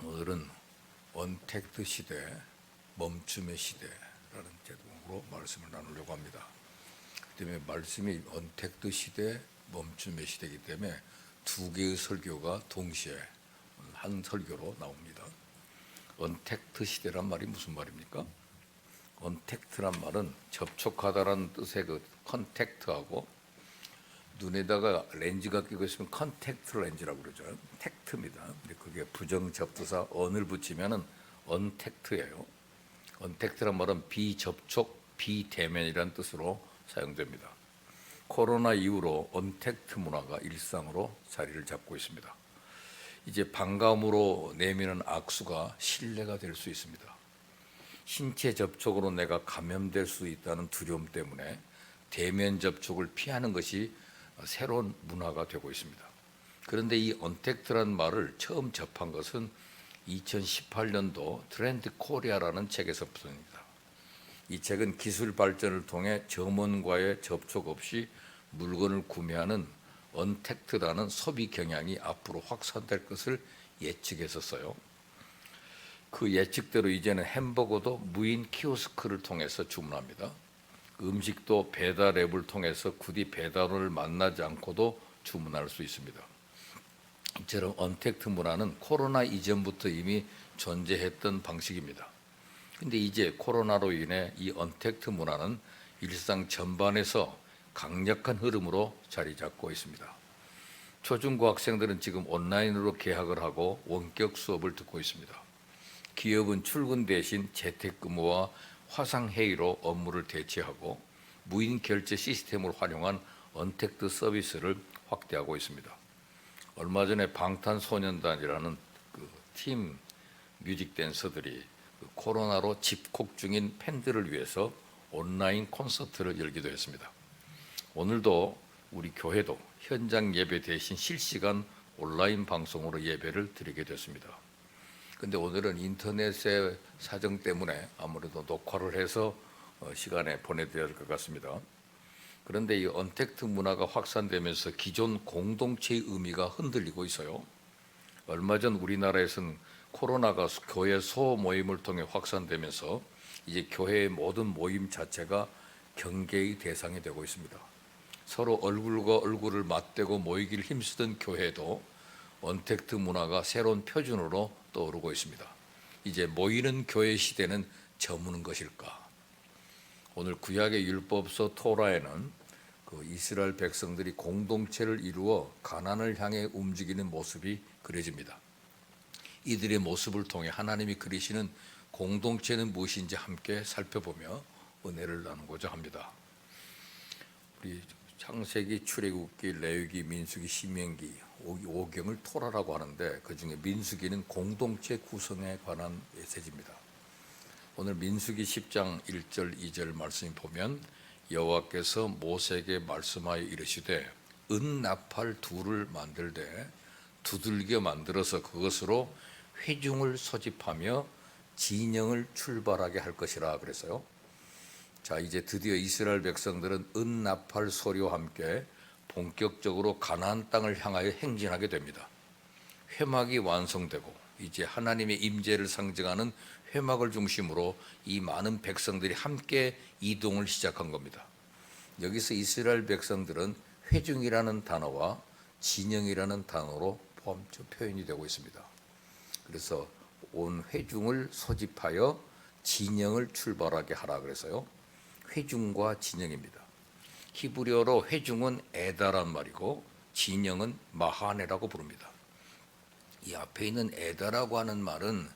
오늘은 언택트 시대, 멈춤의 시대라는 제목으로 말씀을 나누려고 합니다. 그 때문에 말씀이 언택트 시대, 멈춤의 시대이기 때문에 두 개의 설교가 동시에 한 설교로 나옵니다. 언택트 시대란 말이 무슨 말입니까? 언택트란 말은 접촉하다라는 뜻의 그 컨택트하고 눈에다가 렌즈가 끼고 있으면 컨택트 렌즈라고 그러죠. 텍트입니다. 근데 그게 부정접두사 언을 붙이면은 언택트예요. 언택트란 말은 비접촉, 비대면이라는 뜻으로 사용됩니다. 코로나 이후로 언택트 문화가 일상으로 자리를 잡고 있습니다. 이제 반감으로 내미는 악수가 신뢰가 될 수 있습니다. 신체 접촉으로 내가 감염될 수 있다는 두려움 때문에 대면 접촉을 피하는 것이 새로운 문화가 되고 있습니다. 그런데 이 언택트란 말을 처음 접한 것은 2018년도 트렌드 코리아라는 책에서부터입니다. 이 책은 기술 발전을 통해 점원과의 접촉 없이 물건을 구매하는 언택트라는 소비 경향이 앞으로 확산될 것을 예측했었어요. 그 예측대로 이제는 햄버거도 무인 키오스크를 통해서 주문합니다. 음식도 배달 앱을 통해서 굳이 배달원을 만나지 않고도 주문할 수 있습니다. 이처럼 언택트 문화는 코로나 이전부터 이미 존재했던 방식입니다. 근데 이제 코로나로 인해 이 언택트 문화는 일상 전반에서 강력한 흐름으로 자리 잡고 있습니다. 초중고 학생들은 지금 온라인으로 개학을 하고 원격 수업을 듣고 있습니다. 기업은 출근 대신 재택근무와 화상회의로 업무를 대체하고 무인 결제 시스템을 활용한 언택트 서비스를 확대하고 있습니다. 얼마 전에 방탄소년단이라는 그 팀 뮤직 댄서들이 코로나로 집콕 중인 팬들을 위해서 온라인 콘서트를 열기도 했습니다. 오늘도 우리 교회도 현장 예배 대신 실시간 온라인 방송으로 예배를 드리게 됐습니다. 근데 오늘은 인터넷의 사정 때문에 아무래도 녹화를 해서 시간에 보내드려야 할 것 같습니다. 그런데 이 언택트 문화가 확산되면서 기존 공동체의 의미가 흔들리고 있어요. 얼마 전 우리나라에서는 코로나가 교회 소모임을 통해 확산되면서 이제 교회의 모든 모임 자체가 경계의 대상이 되고 있습니다. 서로 얼굴과 얼굴을 맞대고 모이기를 힘쓰던 교회도 언택트 문화가 새로운 표준으로 떠오르고 있습니다. 이제 모이는 교회 시대는 저무는 것일까? 오늘 구약의 율법서 토라에는 그 이스라엘 백성들이 공동체를 이루어 가나안을 향해 움직이는 모습이 그려집니다. 이들의 모습을 통해 하나님이 그리시는 공동체는 무엇인지 함께 살펴보며 은혜를 나누고자 합니다. 우리 창세기, 출애굽기, 레위기, 민수기, 신명기, 오경을 토라라고 하는데 그중에 민수기는 공동체 구성에 관한 메시지입니다. 오늘 민수기 10장 1절 2절 말씀을 보면 여호와께서 모세에게 말씀하여 이르시되 은나팔 둘을 만들되 두들겨 만들어서 그것으로 회중을 소집하며 진영을 출발하게 할 것이라 그랬어요. 자, 이제 드디어 이스라엘 백성들은 은나팔 소리와 함께 본격적으로 가나안 땅을 향하여 행진하게 됩니다. 회막이 완성되고 이제 하나님의 임재를 상징하는 회막을 중심으로 이 많은 백성들이 함께 이동을 시작한 겁니다. 여기서 이스라엘 백성들은 회중이라는 단어와 진영이라는 단어로 표현이 되고 있습니다. 그래서 온 회중을 소집하여 진영을 출발하게 하라 그래서요. 회중과 진영입니다. 히브리어로 회중은 에다란 말이고 진영은 마하네라고 부릅니다. 이 앞에 있는 에다라고 하는 말은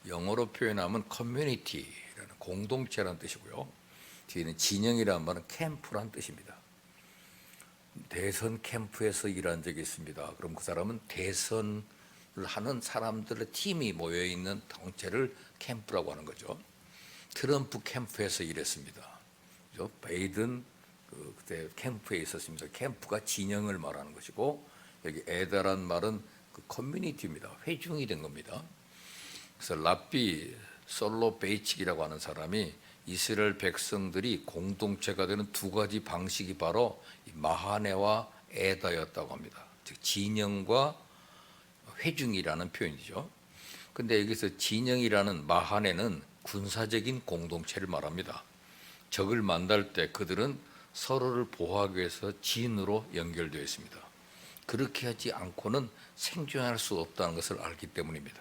영어로 표현하면 커뮤니티라는 공동체라는 뜻이고요. 뒤에는 진영이라는 말은 캠프라는 뜻입니다. 대선 캠프에서 일한 적이 있습니다. 그럼 그 사람은 대선을 하는 사람들의 팀이 모여있는 단체를 캠프라고 하는 거죠. 트럼프 캠프에서 일했습니다. 베이든 그때 캠프에 있었습니다. 캠프가 진영을 말하는 것이고 여기 에다란 말은 그 커뮤니티입니다. 회중이 된 겁니다. 그래서 랍비 솔로베이칙이라고 하는 사람이 이스라엘 백성들이 공동체가 되는 두 가지 방식이 바로 마하네와 에다였다고 합니다. 즉 진영과 회중이라는 표현이죠. 근데 여기서 진영이라는 마하네는 군사적인 공동체를 말합니다. 적을 만날 때 그들은 서로를 보호하기 위해서 진으로 연결되어 있습니다. 그렇게 하지 않고는 생존할 수 없다는 것을 알기 때문입니다.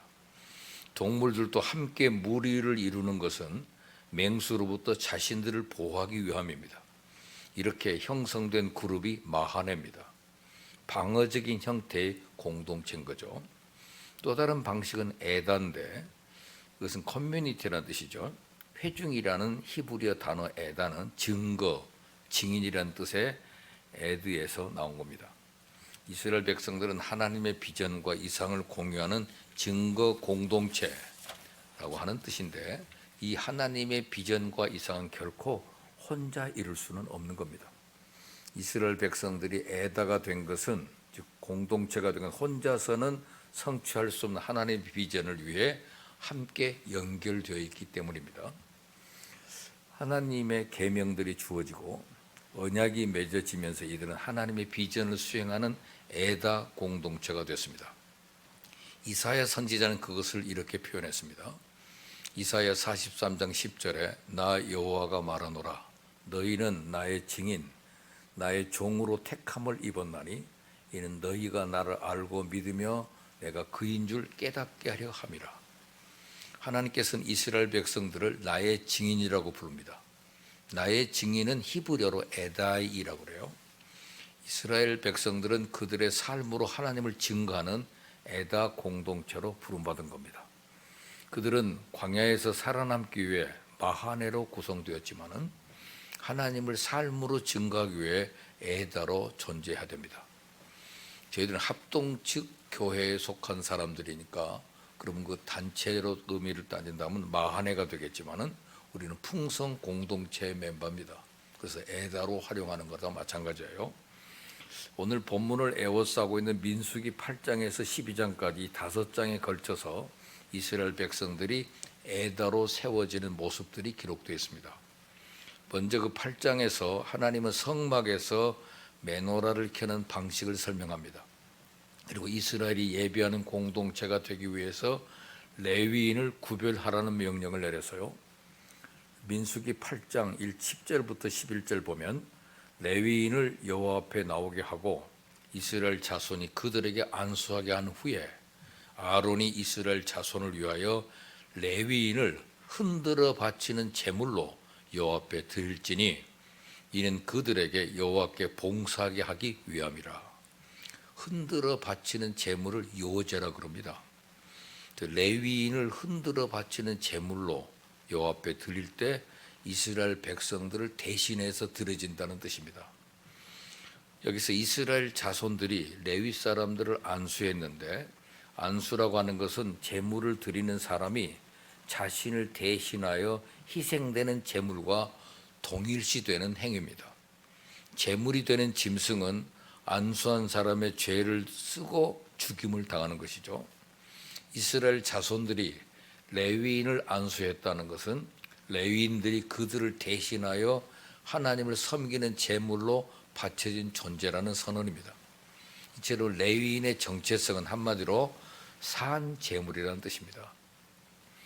동물들도 함께 무리를 이루는 것은 맹수로부터 자신들을 보호하기 위함입니다. 이렇게 형성된 그룹이 마하네입니다. 방어적인 형태의 공동체인 거죠. 또 다른 방식은 에다인데 그것은 커뮤니티라는 뜻이죠. 회중이라는 히브리어 단어 에다는 증거, 증인이라는 뜻의 에드에서 나온 겁니다. 이스라엘 백성들은 하나님의 비전과 이상을 공유하는 증거 공동체라고 하는 뜻인데 이 하나님의 비전과 이상은 결코 혼자 이룰 수는 없는 겁니다. 이스라엘 백성들이 에다가 된 것은 즉 공동체가 된 건 혼자서는 성취할 수 없는 하나님의 비전을 위해 함께 연결되어 있기 때문입니다. 하나님의 계명들이 주어지고 언약이 맺어지면서 이들은 하나님의 비전을 수행하는 에다 공동체가 됐습니다. 이사야 선지자는 그것을 이렇게 표현했습니다. 이사야 43장 10절에 나 여호와가 말하노라 너희는 나의 증인 나의 종으로 택함을 입었나니 이는 너희가 나를 알고 믿으며 내가 그인 줄 깨닫게 하려 함이라. 하나님께서는 이스라엘 백성들을 나의 증인이라고 부릅니다. 나의 증인은 히브리어로 에다이라고 그래요. 이스라엘 백성들은 그들의 삶으로 하나님을 증거하는 에다 공동체로 부름받은 겁니다. 그들은 광야에서 살아남기 위해 마하네로 구성되었지만은 하나님을 삶으로 증거하기 위해 에다로 존재해야 됩니다. 저희들은 합동 측 교회에 속한 사람들이니까 그러면 그 단체로 의미를 따진다면 마하네가 되겠지만은 우리는 풍성 공동체의 멤버입니다. 그래서 에다로 활용하는 것과 마찬가지예요. 오늘 본문을 에워싸고 있는 민수기 8장에서 12장까지 5장에 걸쳐서 이스라엘 백성들이 에다로 세워지는 모습들이 기록되어 있습니다. 먼저 그 8장에서 하나님은 성막에서 메노라를 켜는 방식을 설명합니다. 그리고 이스라엘이 예배하는 공동체가 되기 위해서 레위인을 구별하라는 명령을 내려서요. 민수기 8장 10절부터 11절 보면 레위인을 여호와 앞에 나오게 하고 이스라엘 자손이 그들에게 안수하게 한 후에 아론이 이스라엘 자손을 위하여 레위인을 흔들어 바치는 제물로 여호와 앞에 드릴지니 이는 그들에게 여호와께 봉사하게 하기 위함이라. 흔들어 바치는 제물을 요제라 그럽니다. 레위인을 흔들어 바치는 제물로 여호와 앞에 드릴 때 이스라엘 백성들을 대신해서 드려진다는 뜻입니다. 여기서 이스라엘 자손들이 레위 사람들을 안수했는데 안수라고 하는 것은 제물을 드리는 사람이 자신을 대신하여 희생되는 제물과 동일시되는 행위입니다. 제물이 되는 짐승은 안수한 사람의 죄를 쓰고 죽임을 당하는 것이죠. 이스라엘 자손들이 레위인을 안수했다는 것은 레위인들이 그들을 대신하여 하나님을 섬기는 제물로 바쳐진 존재라는 선언입니다. 이체로 레위인의 정체성은 한마디로 산 제물이라는 뜻입니다.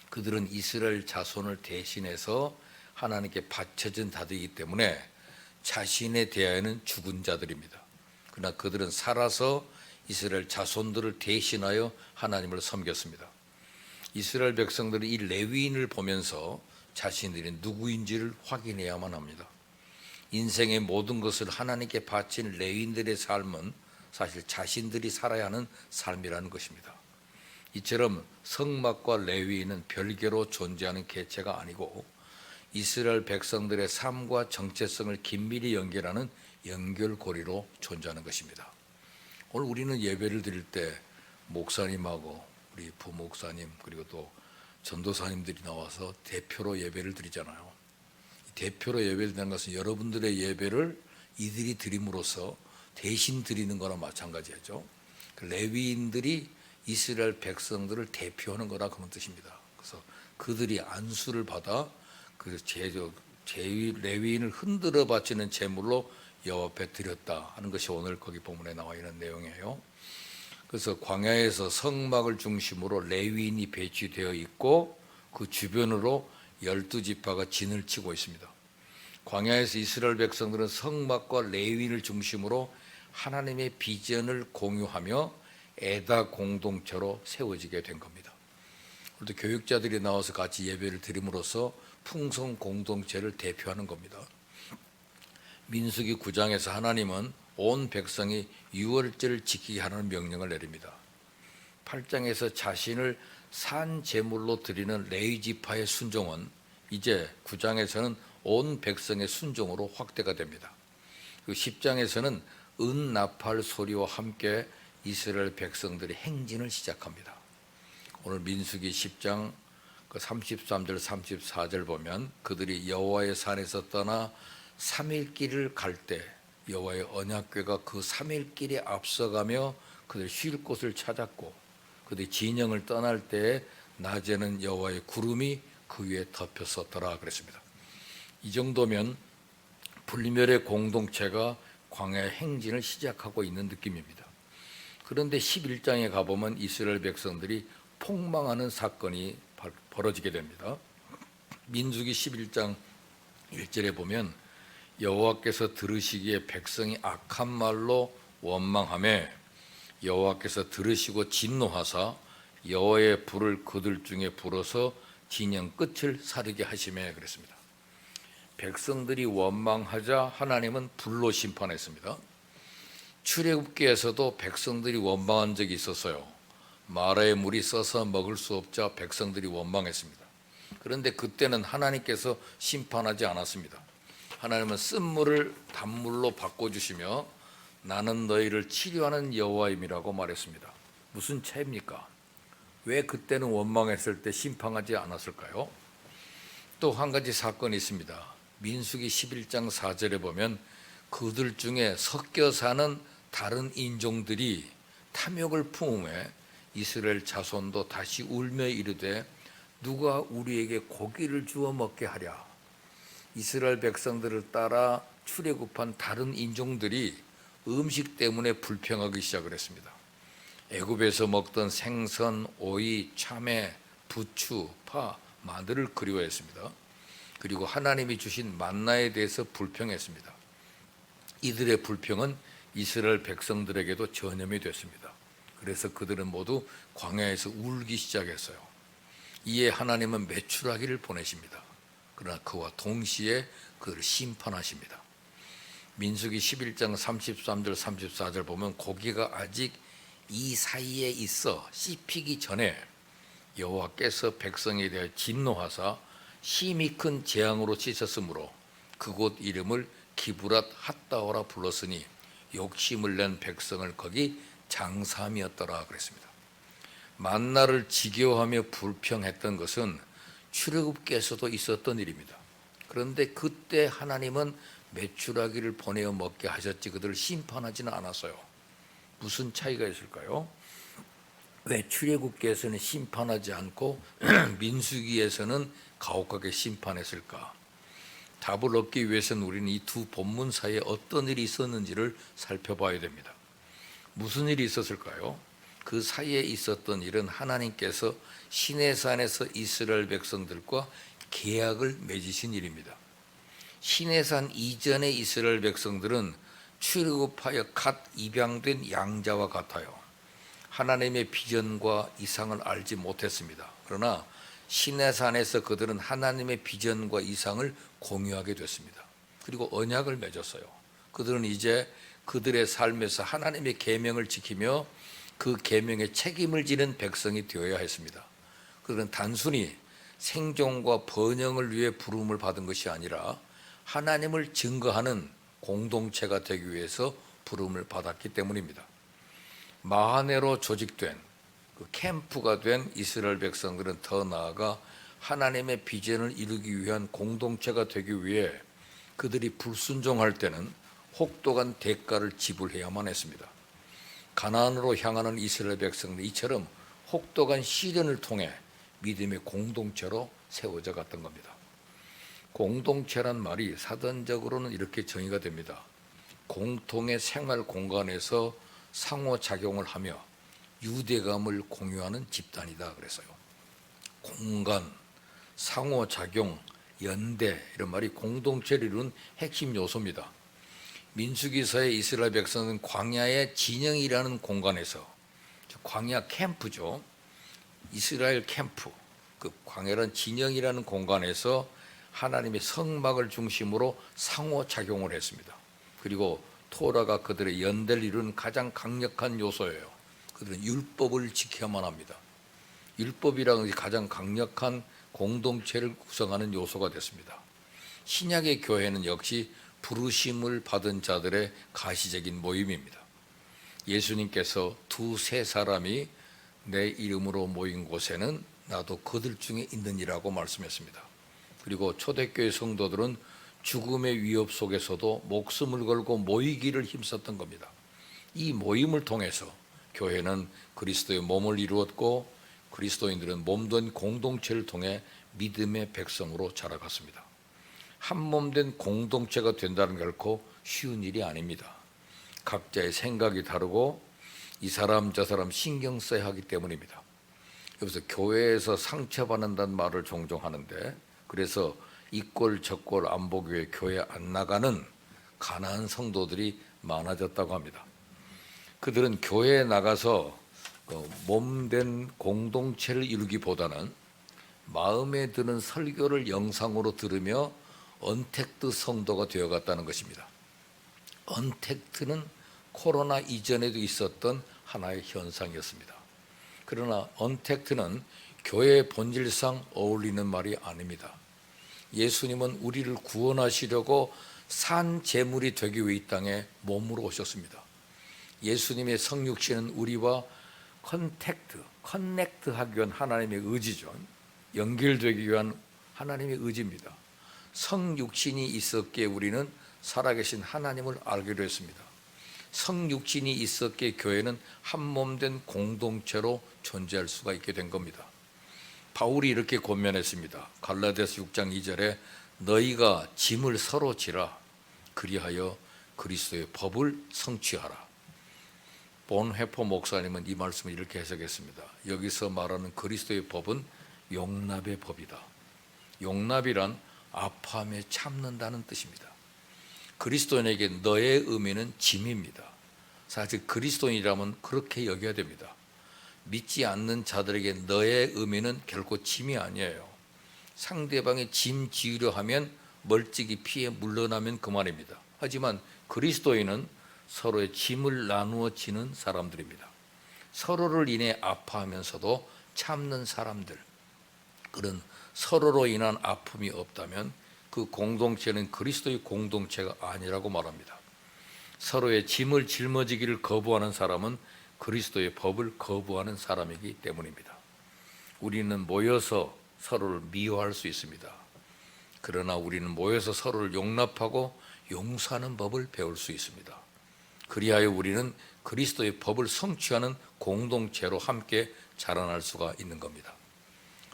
그들은 이스라엘 자손을 대신해서 하나님께 바쳐진 자들이기 때문에 자신에 대하여는 죽은 자들입니다. 그러나 그들은 살아서 이스라엘 자손들을 대신하여 하나님을 섬겼습니다. 이스라엘 백성들은 이 레위인을 보면서 자신들이 누구인지를 확인해야만 합니다. 인생의 모든 것을 하나님께 바친 레위인들의 삶은 사실 자신들이 살아야 하는 삶이라는 것입니다. 이처럼 성막과 레위인은 별개로 존재하는 개체가 아니고 이스라엘 백성들의 삶과 정체성을 긴밀히 연결하는 연결고리로 존재하는 것입니다. 오늘 우리는 예배를 드릴 때 목사님하고 우리 부목사님 그리고 또 전도사님들이 나와서 대표로 예배를 드리잖아요. 대표로 예배를 드리는 것은 여러분들의 예배를 이들이 드림으로써 대신 드리는 거나 마찬가지죠. 레위인들이 이스라엘 백성들을 대표하는 거라 그런 뜻입니다. 그래서 그들이 안수를 받아 그 레위인을 흔들어 바치는 제물로 여호와 앞에 드렸다 하는 것이 오늘 거기 본문에 나와 있는 내용이에요. 그래서 광야에서 성막을 중심으로 레위인이 배치되어 있고 그 주변으로 12지파가 진을 치고 있습니다. 광야에서 이스라엘 백성들은 성막과 레위인을 중심으로 하나님의 비전을 공유하며 에다 공동체로 세워지게 된 겁니다. 그래도 교육자들이 나와서 같이 예배를 드림으로써 풍성 공동체를 대표하는 겁니다. 민수기 9장에서 하나님은 온 백성이 유월절을 지키게 하는 명령을 내립니다. 8장에서 자신을 산 제물로 드리는 레위 지파의 순종은 이제 9장에서는 온 백성의 순종으로 확대가 됩니다. 10장에서는 은나팔 소리와 함께 이스라엘 백성들의 행진을 시작합니다. 오늘 민수기 10장 33절 34절 보면 그들이 여호와의 산에서 떠나 3일 길을 갈 때 여호와의 언약궤가 그 3일 길에 앞서가며 그들 쉴 곳을 찾았고 그들이 진영을 떠날 때에 낮에는 여호와의 구름이 그 위에 덮였었더라 그랬습니다. 이 정도면 불멸의 공동체가 광야의 행진을 시작하고 있는 느낌입니다. 그런데 11장에 가보면 이스라엘 백성들이 폭망하는 사건이 벌어지게 됩니다. 민수기 11장 1절에 보면 여호와께서 들으시기에 백성이 악한 말로 원망하며 여호와께서 들으시고 진노하사 여호와의 불을 그들 중에 불어서 진영 끝을 사르게 하시며 그랬습니다. 백성들이 원망하자 하나님은 불로 심판했습니다. 출애굽기에서도 백성들이 원망한 적이 있었어요. 마라의 물이 써서 먹을 수 없자 백성들이 원망했습니다. 그런데 그때는 하나님께서 심판하지 않았습니다. 하나님은 쓴물을 단물로 바꿔주시며 나는 너희를 치료하는 여호와임이라고 말했습니다. 무슨 차이입니까? 왜 그때는 원망했을 때 심판하지 않았을까요? 또 한 가지 사건이 있습니다. 민수기 11장 4절에 보면 그들 중에 섞여 사는 다른 인종들이 탐욕을 품음에 이스라엘 자손도 다시 울며 이르되 누가 우리에게 고기를 주어 먹게 하랴. 이스라엘 백성들을 따라 출애굽한 다른 인종들이 음식 때문에 불평하기 시작을 했습니다. 애굽에서 먹던 생선, 오이, 참외, 부추, 파, 마늘을 그리워했습니다. 그리고 하나님이 주신 만나에 대해서 불평했습니다. 이들의 불평은 이스라엘 백성들에게도 전염이 됐습니다. 그래서 그들은 모두 광야에서 울기 시작했어요. 이에 하나님은 메추라기를 보내십니다. 그러나 그와 동시에 그를 심판하십니다. 민수기 11장 33절 34절 보면 고기가 아직 이 사이에 있어 씹히기 전에 여호와께서 백성에 대하여 진노하사 심히 큰 재앙으로 씻었으므로 그곳 이름을 기브랏 핫다오라 불렀으니 욕심을 낸 백성을 거기 장사함이었더라 그랬습니다. 만나를 지겨워하며 불평했던 것은 출애굽기에서도 있었던 일입니다. 그런데 그때 하나님은 메추라기를 보내어 먹게 하셨지 그들을 심판하지는 않았어요. 무슨 차이가 있을까요? 왜 출애굽기에서는 심판하지 않고 민수기에서는 가혹하게 심판했을까? 답을 얻기 위해서는 우리는 이 두 본문 사이에 어떤 일이 있었는지를 살펴봐야 됩니다. 무슨 일이 있었을까요? 그 사이에 있었던 일은 하나님께서 시내산에서 이스라엘 백성들과 계약을 맺으신 일입니다. 시내산 이전의 이스라엘 백성들은 출애굽하여 갓 입양된 양자와 같아요. 하나님의 비전과 이상을 알지 못했습니다. 그러나 시내산에서 그들은 하나님의 비전과 이상을 공유하게 됐습니다. 그리고 언약을 맺었어요. 그들은 이제 그들의 삶에서 하나님의 계명을 지키며 그 계명에 책임을 지는 백성이 되어야 했습니다. 그들은 단순히 생존과 번영을 위해 부름을 받은 것이 아니라 하나님을 증거하는 공동체가 되기 위해서 부름을 받았기 때문입니다. 마하네로 조직된 그 캠프가 된 이스라엘 백성들은 더 나아가 하나님의 비전을 이루기 위한 공동체가 되기 위해 그들이 불순종할 때는 혹독한 대가를 지불해야만 했습니다. 가나안으로 향하는 이스라엘 백성들 이처럼 혹독한 시련을 통해 믿음의 공동체로 세워져 갔던 겁니다. 공동체란 말이 사전적으로는 이렇게 정의가 됩니다. 공통의 생활 공간에서 상호작용을 하며 유대감을 공유하는 집단이다 그래서요. 공간, 상호작용, 연대 이런 말이 공동체를 이루는 핵심 요소입니다. 민수기서의 이스라엘 백성은 광야의 진영이라는 공간에서, 광야 캠프죠. 이스라엘 캠프, 그 광야란 진영이라는 공간에서 하나님의 성막을 중심으로 상호작용을 했습니다. 그리고 토라가 그들의 연대를 이루는 가장 강력한 요소예요. 그들은 율법을 지켜야만 합니다. 율법이라는 것이 가장 강력한 공동체를 구성하는 요소가 됐습니다. 신약의 교회는 역시 부르심을 받은 자들의 가시적인 모임입니다. 예수님께서 두세 사람이 내 이름으로 모인 곳에는 나도 그들 중에 있느니라고 말씀했습니다. 그리고 초대교회 성도들은 죽음의 위협 속에서도 목숨을 걸고 모이기를 힘썼던 겁니다. 이 모임을 통해서 교회는 그리스도의 몸을 이루었고 그리스도인들은 몸된 공동체를 통해 믿음의 백성으로 자라갔습니다. 한 몸된 공동체가 된다는 결코 쉬운 일이 아닙니다. 각자의 생각이 다르고 이 사람 저 사람 신경 써야 하기 때문입니다. 여기서 교회에서 상처받는다는 말을 종종 하는데, 그래서 이꼴 저꼴 안보교회 교회 안 나가는 가난한 성도들이 많아졌다고 합니다. 그들은 교회에 나가서 몸된 공동체를 이루기보다는 마음에 드는 설교를 영상으로 들으며 언택트 성도가 되어갔다는 것입니다. 언택트는 코로나 이전에도 있었던 하나의 현상이었습니다. 그러나 언택트는 교회의 본질상 어울리는 말이 아닙니다. 예수님은 우리를 구원하시려고 산 제물이 되기 위해 이 땅에 몸으로 오셨습니다. 예수님의 성육신은 우리와 커넥트하기 위한 하나님의 의지죠. 연결되기 위한 하나님의 의지입니다. 성육신이 있었기에 우리는 살아계신 하나님을 알기로 했습니다. 성육신이 있었기에 교회는 한몸된 공동체로 존재할 수가 있게 된 겁니다. 바울이 이렇게 권면했습니다. 갈라디아서 6장 2절에 너희가 짐을 서로 지라 그리하여 그리스도의 법을 성취하라. 본회포 목사님은 이 말씀을 이렇게 해석했습니다. 여기서 말하는 그리스도의 법은 용납의 법이다. 용납이란 아파함에 참는다는 뜻입니다. 그리스도인에게 너의 의미는 짐입니다. 사실 그리스도인이라면 그렇게 여겨야 됩니다. 믿지 않는 자들에게 너의 의미는 결코 짐이 아니에요. 상대방의 짐 지으려 하면 멀찍이 피해 물러나면 그만입니다. 하지만 그리스도인은 서로의 짐을 나누어 지는 사람들입니다. 서로를 인해 아파하면서도 참는 사람들. 그런 서로로 인한 아픔이 없다면 그 공동체는 그리스도의 공동체가 아니라고 말합니다. 서로의 짐을 짊어지기를 거부하는 사람은 그리스도의 법을 거부하는 사람이기 때문입니다. 우리는 모여서 서로를 미워할 수 있습니다. 그러나 우리는 모여서 서로를 용납하고 용서하는 법을 배울 수 있습니다. 그리하여 우리는 그리스도의 법을 성취하는 공동체로 함께 자라날 수가 있는 겁니다.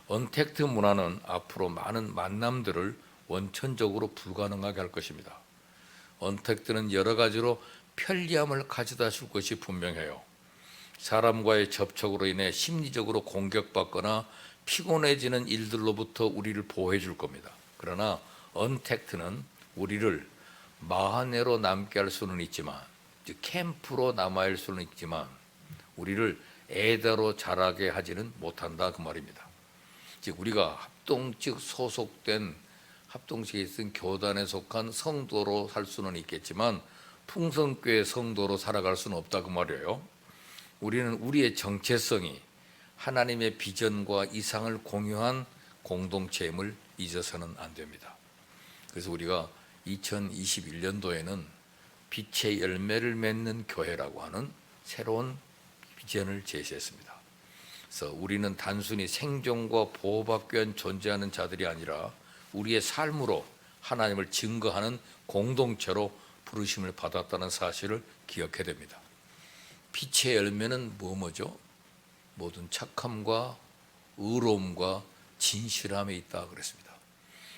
언택트 문화는 앞으로 많은 만남들을 원천적으로 불가능하게 할 것입니다. 언택트는 여러 가지로 편리함을 가져다 줄 것이 분명해요. 사람과의 접촉으로 인해 심리적으로 공격받거나 피곤해지는 일들로부터 우리를 보호해 줄 겁니다. 그러나 언택트는 우리를 마하네로 남게 할 수는 있지만, 즉 캠프로 남아야 할 수는 있지만 우리를 에다로 자라게 하지는 못한다 그 말입니다. 즉 우리가 합동측 소속된 합동측에 있은 교단에 속한 성도로 살 수는 있겠지만 풍성교회 성도로 살아갈 수는 없다 그 말이에요. 우리는 우리의 정체성이 하나님의 비전과 이상을 공유한 공동체임을 잊어서는 안 됩니다. 그래서 우리가 2021년도에는 빛의 열매를 맺는 교회라고 하는 새로운 비전을 제시했습니다. 그래서 우리는 단순히 생존과 보호받기 위한 존재하는 자들이 아니라 우리의 삶으로 하나님을 증거하는 공동체로 부르심을 받았다는 사실을 기억해야 됩니다. 빛의 열매는 뭐죠? 모든 착함과 의로움과 진실함에 있다 그랬습니다.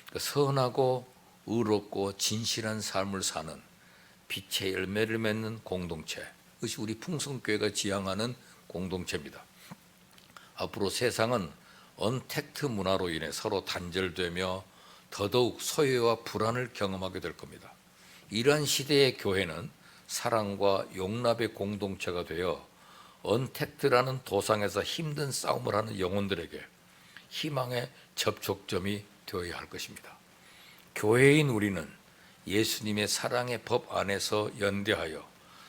그러니까 선하고 의롭고 진실한 삶을 사는 빛의 열매를 맺는 공동체, 그것이 우리 풍성교회가 지향하는 공동체입니다. 앞으로 세상은 언택트 문화로 인해 서로 단절되며 더더욱 소외와 불안을 경험하게 될 겁니다. 이러한 시대의 교회는 사랑과 용납의 공동체가 되어 언택트라는 도상에서 힘든 싸움을 하는 영혼들에게 희망의 접촉점이 되어야 할 것입니다. 교회인 우리는 예수님의 사랑의 법 안에서 연대하여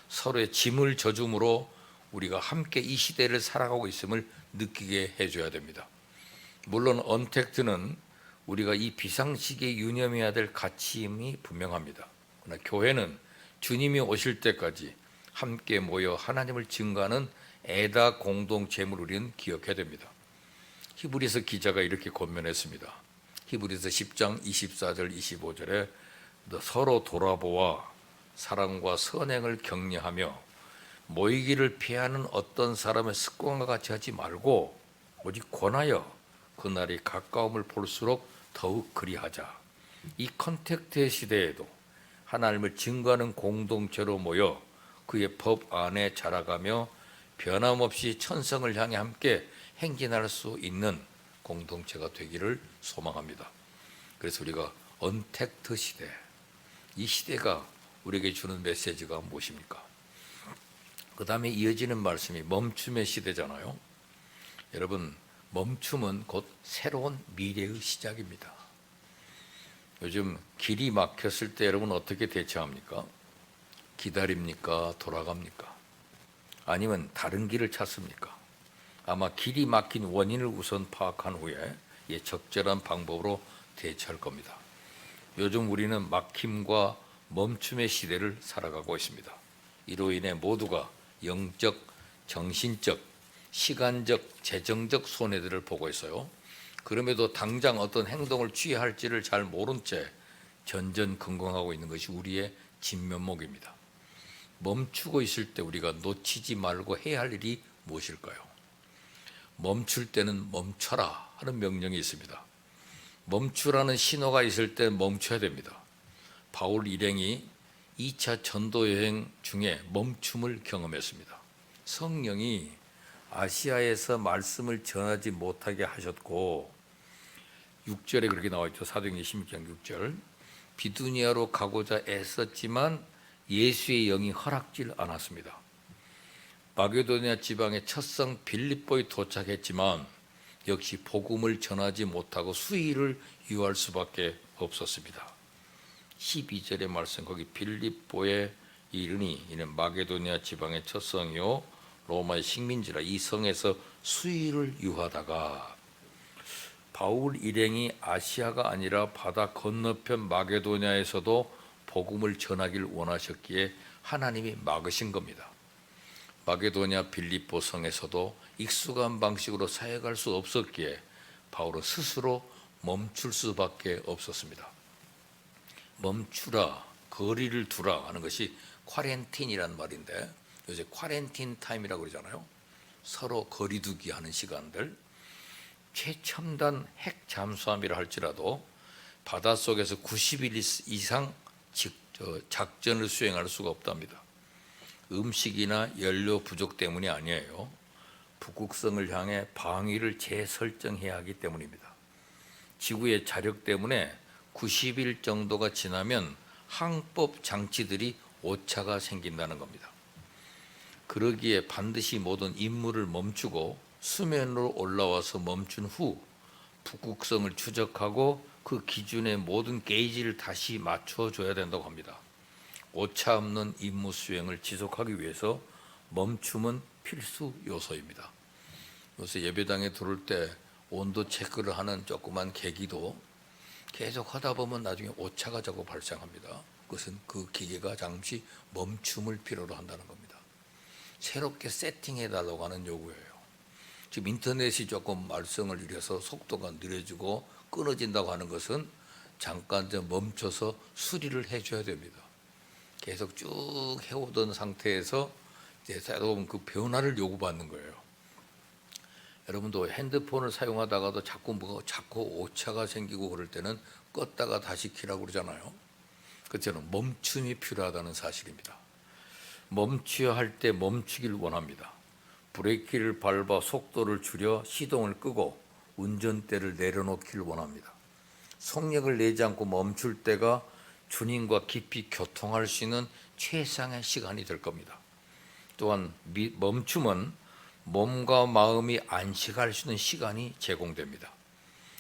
서로의 짐을 져줌으로 우리가 함께 이 시대를 살아가고 있음을 느끼게 해줘야 됩니다. 물론 언택트는 우리가 이 비상시기에 유념해야 될 가치임이 분명합니다. 그러나 교회는 주님이 오실 때까지 함께 모여 하나님을 증거하는 애다 공동체임을 우리는 기억해야 됩니다. 히브리서 기자가 이렇게 권면했습니다. 히브리서 10장 24절 25절에 서로 돌아보아 사랑과 선행을 격려하며 모이기를 피하는 어떤 사람의 습관과 같이 하지 말고 오직 권하여 그날이 가까움을 볼수록 더욱 그리하자. 이 컨택트의 시대에도 하나님을 증거하는 공동체로 모여 그의 법 안에 자라가며 변함없이 천성을 향해 함께 행진할 수 있는 공동체가 되기를 소망합니다. 그래서 우리가 언택트 시대, 이 시대가 우리에게 주는 메시지가 무엇입니까? 그 다음에 이어지는 말씀이 멈춤의 시대잖아요. 여러분, 멈춤은 곧 새로운 미래의 시작입니다. 요즘 길이 막혔을 때 여러분 어떻게 대처합니까? 기다립니까? 돌아갑니까? 아니면 다른 길을 찾습니까? 아마 길이 막힌 원인을 우선 파악한 후에 적절한 방법으로 대처할 겁니다. 요즘 우리는 막힘과 멈춤의 시대를 살아가고 있습니다. 이로 인해 모두가 영적, 정신적, 시간적, 재정적 손해들을 보고 있어요. 그럼에도 당장 어떤 행동을 취해야 할지를 잘 모른 채 전전긍긍하고 있는 것이 우리의 진면목입니다. 멈추고 있을 때 우리가 놓치지 말고 해야 할 일이 무엇일까요? 멈출 때는 멈춰라 하는 명령이 있습니다. 멈추라는 신호가 있을 때 멈춰야 됩니다. 바울 일행이 2차 전도 여행 중에 멈춤을 경험했습니다. 성령이 아시아에서 말씀을 전하지 못하게 하셨고 6절에 그렇게 나와 있죠. 사도행전 16장 6절. 비두니아로 가고자 애썼지만 예수의 영이 허락질 않았습니다. 마게도니아 지방의 첫 성 빌립보에 도착했지만 역시 복음을 전하지 못하고 수위를 유할 수밖에 없었습니다. 12절의 말씀, 거기 빌립보에 이르니 이는 마게도니아 지방의 첫 성이요 로마의 식민지라. 이 성에서 수위를 유하다가 바울 일행이 아시아가 아니라 바다 건너편 마게도니아에서도 복음을 전하길 원하셨기에 하나님이 막으신 겁니다. 마게도니아 빌립보 성에서도 익숙한 방식으로 사역할 수 없었기에 바울은 스스로 멈출 수밖에 없었습니다. 멈추라, 거리를 두라 하는 것이 쿼렌틴이라는 말인데 요새 쿼렌틴 타임이라고 그러잖아요. 서로 거리두기 하는 시간들. 최첨단 핵 잠수함이라 할지라도 바닷속에서 90일 이상 작전을 수행할 수가 없답니다. 음식이나 연료 부족 때문이 아니에요. 북극성을 향해 방위를 재설정해야 하기 때문입니다. 지구의 자력 때문에 90일 정도가 지나면 항법 장치들이 오차가 생긴다는 겁니다. 그러기에 반드시 모든 임무를 멈추고 수면으로 올라와서 멈춘 후 북극성을 추적하고 그 기준에 모든 게이지를 다시 맞춰줘야 된다고 합니다. 오차 없는 임무 수행을 지속하기 위해서 멈춤은 필수 요소입니다. 요새 예배당에 들어올 때 온도 체크를 하는 조그만 계기도 계속 하다 보면 나중에 오차가 자꾸 발생합니다. 그것은 그 기계가 잠시 멈춤을 필요로 한다는 겁니다. 새롭게 세팅해달라고 하는 요구예요. 지금 인터넷이 조금 말썽을 일어서 속도가 느려지고 끊어진다고 하는 것은 잠깐 좀 멈춰서 수리를 해줘야 됩니다. 계속 쭉 해오던 상태에서 이제 새로운 그 변화를 요구받는 거예요. 여러분도 핸드폰을 사용하다가도 자꾸 오차가 생기고 그럴 때는 껐다가 다시 켜라고 그러잖아요. 그처럼 멈춤이 필요하다는 사실입니다. 멈춰야 할 때 멈추길 원합니다. 브레이크를 밟아 속도를 줄여 시동을 끄고 운전대를 내려놓기를 원합니다. 속력을 내지 않고 멈출 때가 주님과 깊이 교통할 수 있는 최상의 시간이 될 겁니다. 또한 멈춤은 몸과 마음이 안식할 수 있는 시간이 제공됩니다.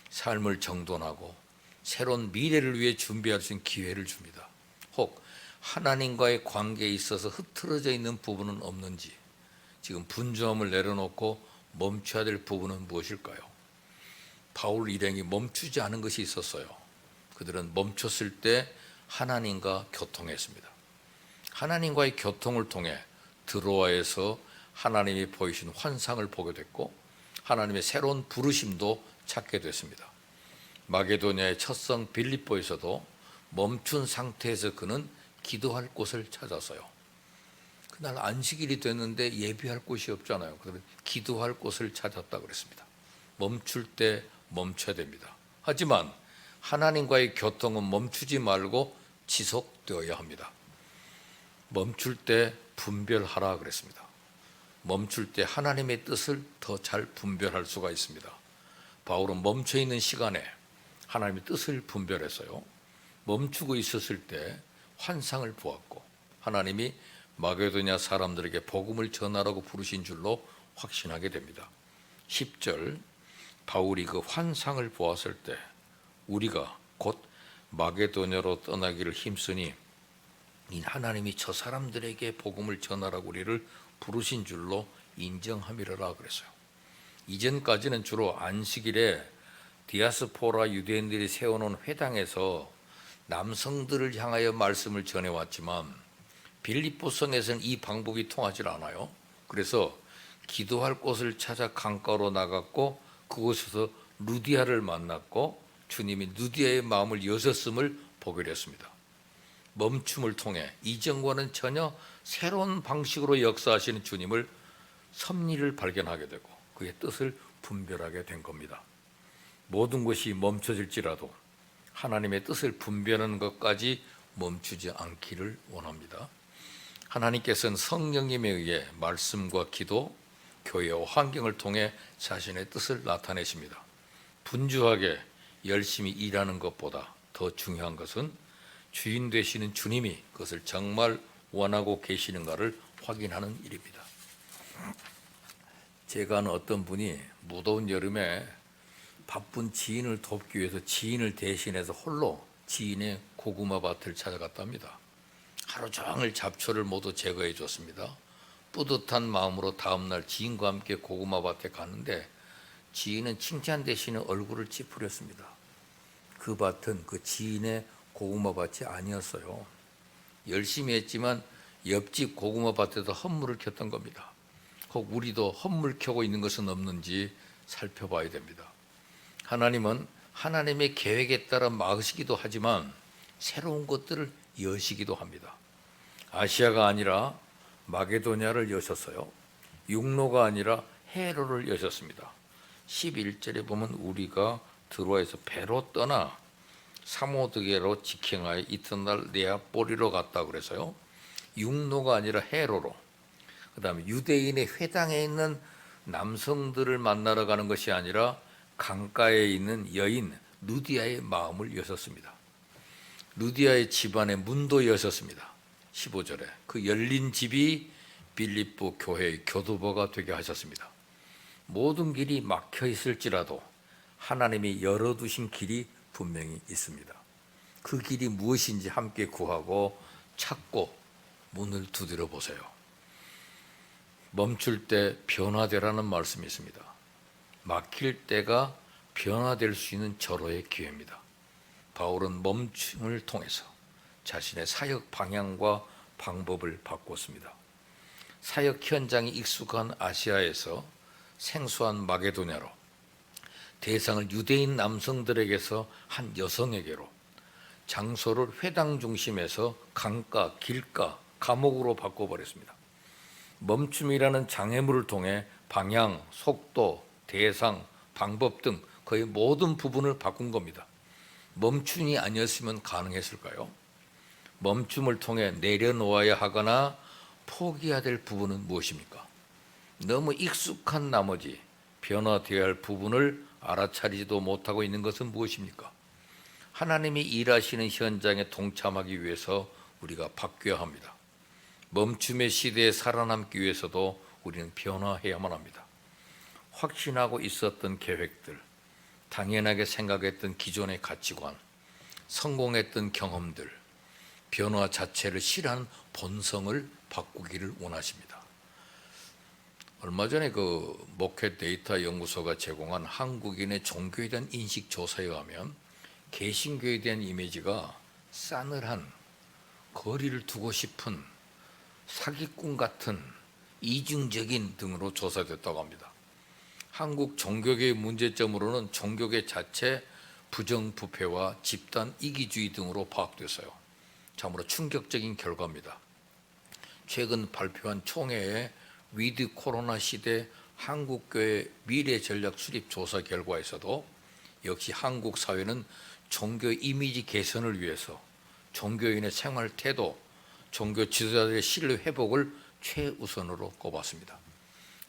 삶을 정돈하고 새로운 미래를 위해 준비할 수 있는 기회를 줍니다. 혹 하나님과의 관계에 있어서 흐트러져 있는 부분은 없는지, 지금 분주함을 내려놓고 멈춰야 될 부분은 무엇일까요? 바울 일행이 멈추지 않은 것이 있었어요. 그들은 멈췄을 때 하나님과 교통했습니다. 하나님과의 교통을 통해 드로아에서 하나님이 보이신 환상을 보게 됐고 하나님의 새로운 부르심도 찾게 됐습니다. 마게도냐의 첫성 빌립보에서도 멈춘 상태에서 그는 기도할 곳을 찾았어요. 그날 안식일이 됐는데 예배할 곳이 없잖아요. 그래서 기도할 곳을 찾았다 그랬습니다. 멈출 때 멈춰야 됩니다. 하지만 하나님과의 교통은 멈추지 말고 지속되어야 합니다. 멈출 때 분별하라 그랬습니다. 멈출 때 하나님의 뜻을 더 잘 분별할 수가 있습니다. 바울은 멈춰 있는 시간에 하나님의 뜻을 분별했어요. 멈추고 있었을 때 환상을 보았고 하나님이 마게도냐 사람들에게 복음을 전하라고 부르신 줄로 확신하게 됩니다. 10절, 바울이 그 환상을 보았을 때 우리가 곧 마게도냐로 떠나기를 힘쓰니 이 하나님이 저 사람들에게 복음을 전하라고 우리를 부르신 줄로 인정함이라라 그랬어요. 이전까지는 주로 안식일에 디아스포라 유대인들이 세워놓은 회당에서 남성들을 향하여 말씀을 전해왔지만 빌립보성에서는 이 방법이 통하지 않아요. 그래서 기도할 곳을 찾아 강가로 나갔고 그곳에서 루디아를 만났고 주님이 루디아의 마음을 여셨음을 보게 됐습니다. 멈춤을 통해 이전과는 전혀 새로운 방식으로 역사하시는 주님을 섭리를 발견하게 되고 그의 뜻을 분별하게 된 겁니다. 모든 것이 멈춰질지라도 하나님의 뜻을 분별하는 것까지 멈추지 않기를 원합니다. 하나님께서는 성령님에 의해 말씀과 기도, 교회와 환경을 통해 자신의 뜻을 나타내십니다. 분주하게 열심히 일하는 것보다 더 중요한 것은 주인 되시는 주님이 그것을 정말 원하고 계시는가를 확인하는 일입니다. 제가 아는 어떤 분이 무더운 여름에 바쁜 지인을 돕기 위해서 지인을 대신해서 홀로 지인의 고구마 밭을 찾아갔답니다. 하루 종일 잡초를 모두 제거해 줬습니다. 뿌듯한 마음으로 다음날 지인과 함께 고구마 밭에 갔는데 지인은 칭찬 대신에 얼굴을 찌푸렸습니다. 그 밭은 그 지인의 고구마 밭이 아니었어요. 열심히 했지만 옆집 고구마 밭에도 헛물을 켰던 겁니다. 혹 우리도 헛물 켜고 있는 것은 없는지 살펴봐야 됩니다. 하나님은 하나님의 계획에 따라 막으시기도 하지만 새로운 것들을 여시기도 합니다. 아시아가 아니라 마게도냐를 여셨어요. 육로가 아니라 해로를 여셨습니다. 11절에 보면 우리가 드로아에서 배로 떠나 사모드게로 직행하여 이튿날 네아포리로 갔다 그래서요. 육로가 아니라 해로로. 그다음에 유대인의 회당에 있는 남성들을 만나러 가는 것이 아니라 강가에 있는 여인 루디아의 마음을 여셨습니다. 루디아의 집안의 문도 여셨습니다. 15절에 그 열린 집이 빌립보 교회의 교두보가 되게 하셨습니다. 모든 길이 막혀 있을지라도 하나님이 열어두신 길이 분명히 있습니다. 그 길이 무엇인지 함께 구하고 찾고 문을 두드려 보세요. 멈출 때 변화되라는 말씀이 있습니다. 막힐 때가 변화될 수 있는 절호의 기회입니다. 바울은 멈춤을 통해서 자신의 사역 방향과 방법을 바꿨습니다. 사역 현장이 익숙한 아시아에서 생소한 마게도냐로, 대상을 유대인 남성들에게서 한 여성에게로, 장소를 회당 중심에서 강가, 길가, 감옥으로 바꿔버렸습니다. 멈춤이라는 장애물을 통해 방향, 속도, 대상, 방법 등 거의 모든 부분을 바꾼 겁니다. 멈춤이 아니었으면 가능했을까요? 멈춤을 통해 내려놓아야 하거나 포기해야 될 부분은 무엇입니까? 너무 익숙한 나머지 변화되어야 할 부분을 알아차리지도 못하고 있는 것은 무엇입니까? 하나님이 일하시는 현장에 동참하기 위해서 우리가 바뀌어야 합니다. 멈춤의 시대에 살아남기 위해서도 우리는 변화해야만 합니다. 확신하고 있었던 계획들, 당연하게 생각했던 기존의 가치관, 성공했던 경험들, 변화 자체를 싫어하는 본성을 바꾸기를 원하십니다. 얼마 전에 그 목회 데이터 연구소가 제공한 한국인의 종교에 대한 인식 조사에 의하면 개신교에 대한 이미지가 싸늘한, 거리를 두고 싶은, 사기꾼 같은, 이중적인 등으로 조사됐다고 합니다. 한국 종교계의 문제점으로는 종교계 자체 부정부패와 집단 이기주의 등으로 파악돼서요. 참으로 충격적인 결과입니다. 최근 발표한 총회의 위드 코로나 시대 한국교회 미래 전략 수립 조사 결과에서도 역시 한국 사회는 종교 이미지 개선을 위해서 종교인의 생활 태도, 종교 지도자들의 신뢰 회복을 최우선으로 꼽았습니다.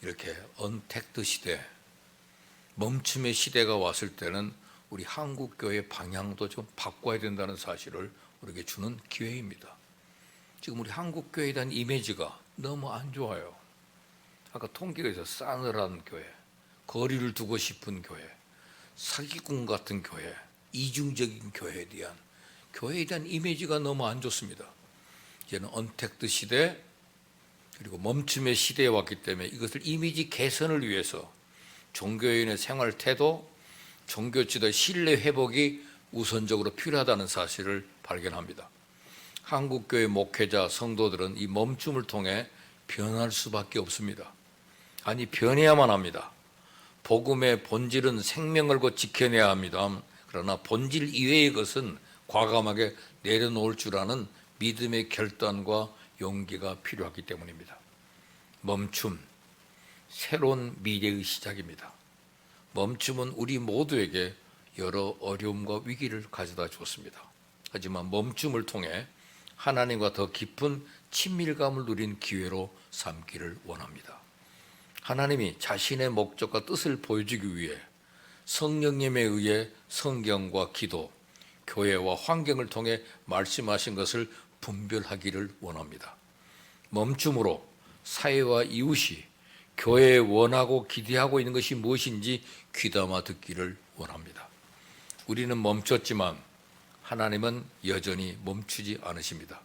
이렇게 언택트 시대, 멈춤의 시대가 왔을 때는 우리 한국교회 방향도 좀 바꿔야 된다는 사실을 우리에게 주는 기회입니다. 지금 우리 한국교회에 대한 이미지가 너무 안 좋아요. 아까 통계가 있어서 싸늘한 교회, 거리를 두고 싶은 교회, 사기꾼 같은 교회, 이중적인 교회에 대한 이미지가 너무 안 좋습니다. 이제는 언택트 시대 그리고 멈춤의 시대에 왔기 때문에 이것을 이미지 개선을 위해서 종교인의 생활 태도, 종교 지도의 신뢰 회복이 우선적으로 필요하다는 사실을 발견합니다. 한국교회 목회자, 성도들은 이 멈춤을 통해 변할 수밖에 없습니다. 아니, 변해야만 합니다. 복음의 본질은 생명 걸고 지켜내야 합니다. 그러나 본질 이외의 것은 과감하게 내려놓을 줄 아는 믿음의 결단과 용기가 필요하기 때문입니다. 멈춤, 새로운 미래의 시작입니다. 멈춤은 우리 모두에게 여러 어려움과 위기를 가져다 주었습니다. 하지만 멈춤을 통해 하나님과 더 깊은 친밀감을 누린 기회로 삼기를 원합니다. 하나님이 자신의 목적과 뜻을 보여주기 위해 성령님에 의해 성경과 기도, 교회와 환경을 통해 말씀하신 것을 분별하기를 원합니다. 멈춤으로 사회와 이웃이 교회에 원하고 기대하고 있는 것이 무엇인지 귀담아 듣기를 원합니다. 우리는 멈췄지만 하나님은 여전히 멈추지 않으십니다.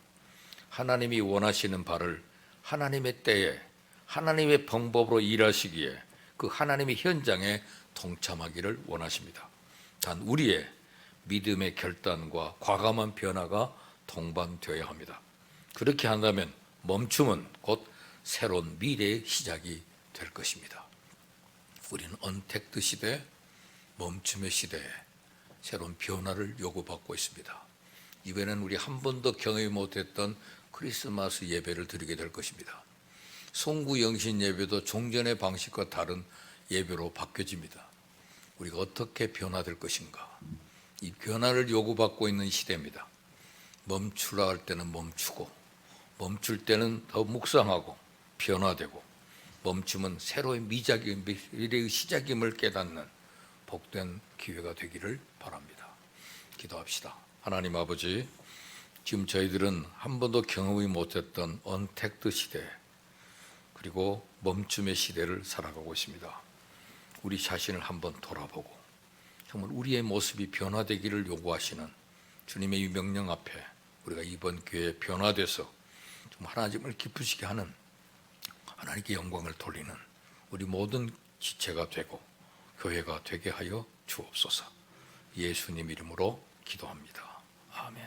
하나님이 원하시는 바를 하나님의 때에 하나님의 방법으로 일하시기에 그 하나님의 현장에 동참하기를 원하십니다. 단 우리의 믿음의 결단과 과감한 변화가 동반되어야 합니다. 그렇게 한다면 멈춤은 곧 새로운 미래의 시작이 될 것입니다. 우리는 언택트 시대, 멈춤의 시대에 새로운 변화를 요구받고 있습니다. 이번에는 우리 한 번도 경험이 못했던 크리스마스 예배를 드리게 될 것입니다. 송구 영신 예배도 종전의 방식과 다른 예배로 바뀌어집니다. 우리가 어떻게 변화될 것인가? 이 변화를 요구받고 있는 시대입니다. 멈추라 할 때는 멈추고, 멈출 때는 더 묵상하고 변화되고, 멈춤은 새로운 미래의 시작임을 깨닫는 복된 기회가 되기를 바랍니다. 기도합시다. 하나님 아버지, 지금 저희들은 한 번도 경험이 못했던 언택트 시대 그리고 멈춤의 시대를 살아가고 있습니다. 우리 자신을 한번 돌아보고 정말 우리의 모습이 변화되기를 요구하시는 주님의 이 명령 앞에 우리가 이번 기회에 변화돼서 좀 하나님을 기쁘시게 하는, 하나님께 영광을 돌리는 우리 모든 지체가 되고 교회가 되게 하여 주옵소서. 예수님 이름으로 기도합니다. 아멘.